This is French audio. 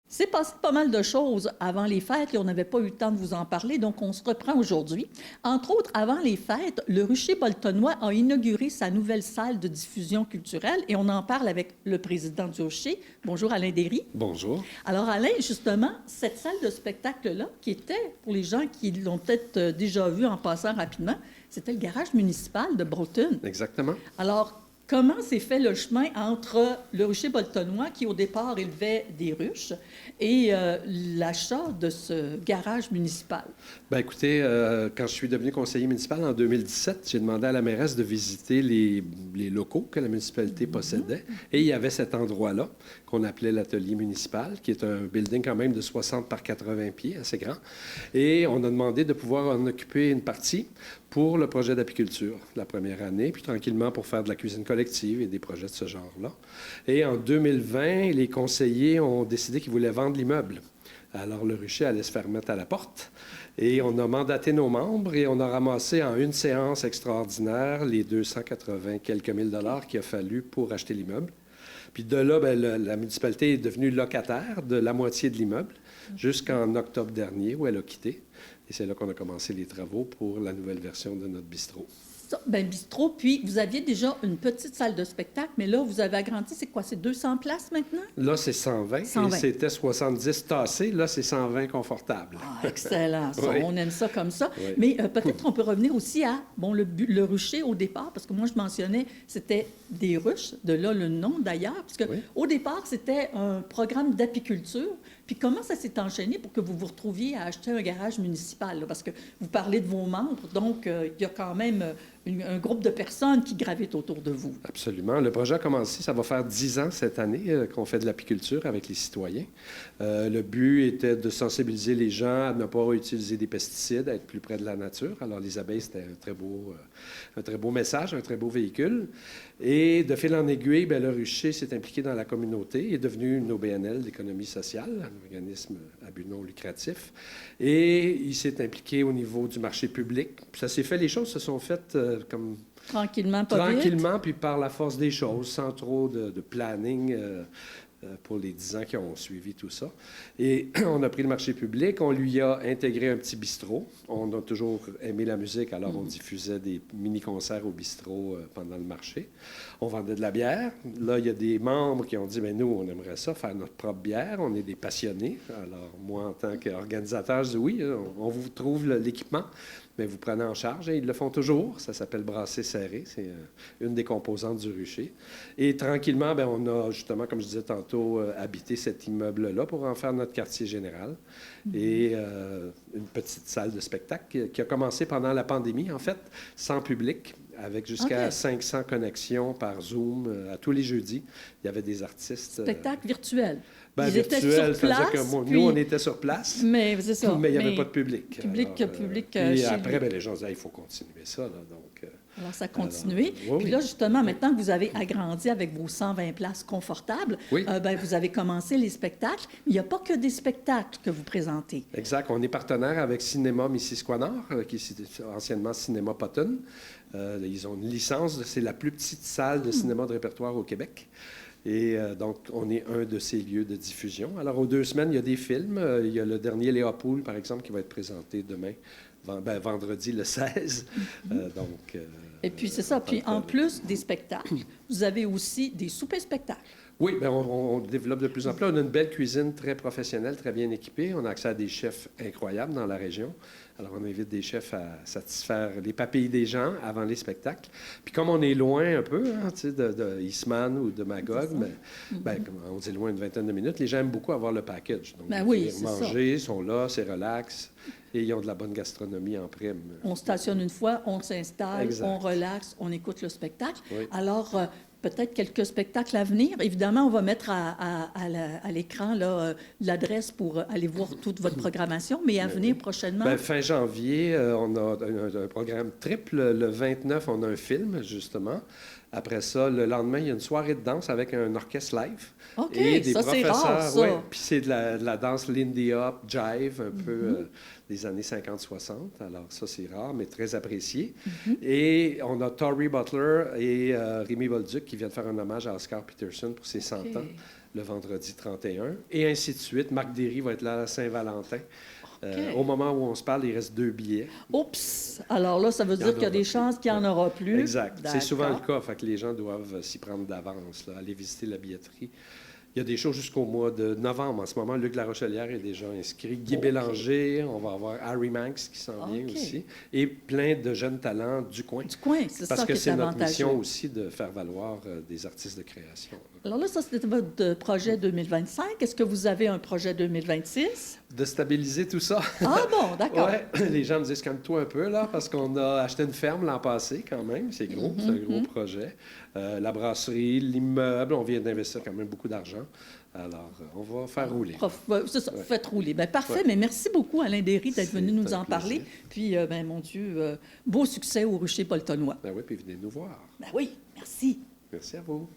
C'est passé pas mal de choses avant les fêtes et on n'avait pas eu le temps de vous en parler, donc on se reprend aujourd'hui. Entre autres, avant les fêtes, le Rucher Boltonnois a inauguré sa nouvelle salle de diffusion culturelle et on en parle avec le président du Rucher. Bonjour Alain Derry. Bonjour. Alors Alain, justement, cette salle de spectacle-là, qui était, pour les gens qui l'ont peut-être déjà vu en passant rapidement, c'était le garage municipal de Broughton. Exactement. Alors, comment s'est fait le chemin entre le Rucher Boltonnois, qui au départ élevait des ruches, et l'achat de ce garage municipal? Bien, écoutez, quand je suis devenu conseiller municipal en 2017, j'ai demandé à la mairesse de visiter les locaux que la municipalité possédait. Et il y avait cet endroit-là qu'on appelait l'atelier municipal, qui est un building quand même de 60 par 80 pieds, assez grand. Et on a demandé de pouvoir en occuper une partie pour le projet d'apiculture la première année, puis tranquillement pour faire de la cuisine collective et des projets de ce genre-là. Et en 2020, les conseillers ont décidé qu'ils voulaient vendre l'immeuble. Alors, le Rucher allait se faire mettre à la porte. Et on a mandaté nos membres et on a ramassé en une séance extraordinaire les 280 quelques mille dollars qu'il a fallu pour acheter l'immeuble. Puis de là, bien, la municipalité est devenue locataire de la moitié de l'immeuble jusqu'en octobre dernier où elle a quitté. Et c'est là qu'on a commencé les travaux pour la nouvelle version de notre bistrot. Bien, bistrot, puis vous aviez déjà une petite salle de spectacle, mais là, vous avez agrandi. C'est quoi? C'est 200 places maintenant? Là, c'est 120. 120. Et c'était 70 tassés. Là, c'est 120 confortables. Ah, excellent, ça. Oui. On aime ça comme ça. Oui. Mais peut-être on peut revenir aussi à, bon, le rucher au départ, parce que moi, je mentionnais, c'était des ruches, de là le nom d'ailleurs, parce que Oui. au départ, c'était un programme d'apiculture. Puis comment ça s'est enchaîné pour que vous vous retrouviez à acheter un garage municipal? Là? Parce que vous parlez de vos membres, donc il y a quand même un groupe de personnes qui gravitent autour de vous. Absolument. Le projet a commencé, ça va faire 10 ans cette année qu'on fait de l'apiculture avec les citoyens. Le but était de sensibiliser les gens à ne pas utiliser des pesticides, à être plus près de la nature. Alors, les abeilles, c'était un très beau message, un très beau véhicule. Et de fil en aiguille, bien, le Rucher s'est impliqué dans la communauté, est devenu une OBNL d'économie sociale, un organisme à but non lucratif. Et il s'est impliqué au niveau du marché public. Puis ça s'est fait, les choses se sont faites comme Tranquillement, pas vite. tranquillement, puis par la force des choses, sans trop de planning pour les 10 ans qui ont suivi tout ça. Et on a pris le marché public, on lui a intégré un petit bistrot. On a toujours aimé la musique, alors on diffusait des mini-concerts au bistrot pendant le marché. On vendait de la bière. Là, il y a des membres qui ont dit, bien, nous, on aimerait ça, faire notre propre bière. On est des passionnés. Alors, moi, en tant qu'organisateur, je dis oui, on vous trouve l'équipement. Mais vous prenez en charge, et ils le font toujours. Ça s'appelle brasser serré. C'est une des composantes du Rucher. Et tranquillement, bien, on a justement, comme je disais tantôt, habité cet immeuble-là pour en faire notre quartier général. Et une petite salle de spectacle qui a commencé pendant la pandémie, en fait, sans public, avec jusqu'à 500 connexions par Zoom à tous les jeudis. Il y avait des artistes. Spectacle virtuel. Ben, Ils étaient virtuel, sur place. c'est-à-dire que puis- nous, on était sur place. Mais c'est ça. Mais il n'y avait pas de public. Public puis chez après, lui. ben, les gens disaient, il faut continuer ça. Là, donc, Alors, ça a continué. oui, Puis là, justement, maintenant que vous avez agrandi avec vos 120 places confortables, Oui. ben, vous avez commencé les spectacles. Il n'y a pas que des spectacles que vous présentez. exact. On est partenaire avec Cinéma Missisquanor, qui est anciennement Cinéma Potton. Ils ont une licence. C'est la plus petite salle de cinéma de répertoire au Québec. Et donc, on est un de ces lieux de diffusion. Alors, aux 2 semaines, il y a des films. Il y a le dernier Léopold, par exemple, qui va être présenté demain, vendredi le 16. Et puis, c'est ça. Puis, en plus des spectacles, vous avez aussi des soupers-spectacles. Oui, bien, on développe de plus en plus. On a une belle cuisine très professionnelle, très bien équipée. On a accès à des chefs incroyables dans la région. Alors, on invite des chefs à satisfaire les papilles des gens avant les spectacles. Puis comme on est loin un peu, hein, tu sais, de Eastman ou de Magog, mais, ben, comme on dit loin une vingtaine de minutes, les gens aiment beaucoup avoir le package. Donc, Ben ils oui, viennent c'est ça. manger, ils sont là, c'est relax, et ils ont de la bonne gastronomie en prime. On stationne une fois, on s'installe, Exact. on relaxe, on écoute le spectacle. Oui. Alors, peut-être quelques spectacles à venir. Évidemment, on va mettre à l'écran là, l'adresse pour aller voir toute votre programmation, mais à venir prochainement. Ben, fin janvier, on a un programme triple. Le 29, on a un film, justement. Après ça, le lendemain, il y a une soirée de danse avec un orchestre live. OK, Et des ça, c'est rare, professeurs, ça. ouais. Puis c'est de la danse Lindy Hop, Jive, un peu des années 50-60. Alors ça, c'est rare, mais très apprécié. Et on a Tori Butler et Rémi Bolduc qui viennent faire un hommage à Oscar Peterson pour ses 100 ans. le vendredi 31, et ainsi de suite. Marc Derry va être là à la Saint-Valentin. Au moment où on se parle, il reste 2 billets. Oups! Alors là, ça veut dire qu'il y a des chances qu'il n'y en aura plus. Exact. C'est souvent le D'accord. cas, fait que les gens doivent s'y prendre d'avance, là, aller visiter la billetterie. Il y a des shows jusqu'au mois de novembre. En ce moment, Luc Larochelière est déjà inscrit. Guy Bélanger, on va avoir Harry Manx qui s'en vient aussi. Et plein de jeunes talents du coin. Du coin, c'est Parce ça que qui est c'est notre avantageux. mission aussi de faire valoir des artistes de création. Alors là, ça, c'était votre projet 2025. Est-ce que vous avez un projet 2026? De stabiliser tout ça. Ah bon, d'accord. Ouais, les gens me disent calme-toi un peu là, parce qu'on a acheté une ferme l'an passé quand même. C'est gros, c'est un gros projet. La brasserie, l'immeuble, on vient d'investir quand même beaucoup d'argent. Alors, on va faire rouler. C'est ça, Ouais. faites rouler. Ben, parfait, Ouais. mais merci beaucoup, Alain Derry, d'être venu nous C'est un en parler. plaisir. Puis, ben, mon Dieu, beau succès au Rucher Boltonnois. Ben oui, puis venez nous voir. Ben oui, merci. Merci à vous.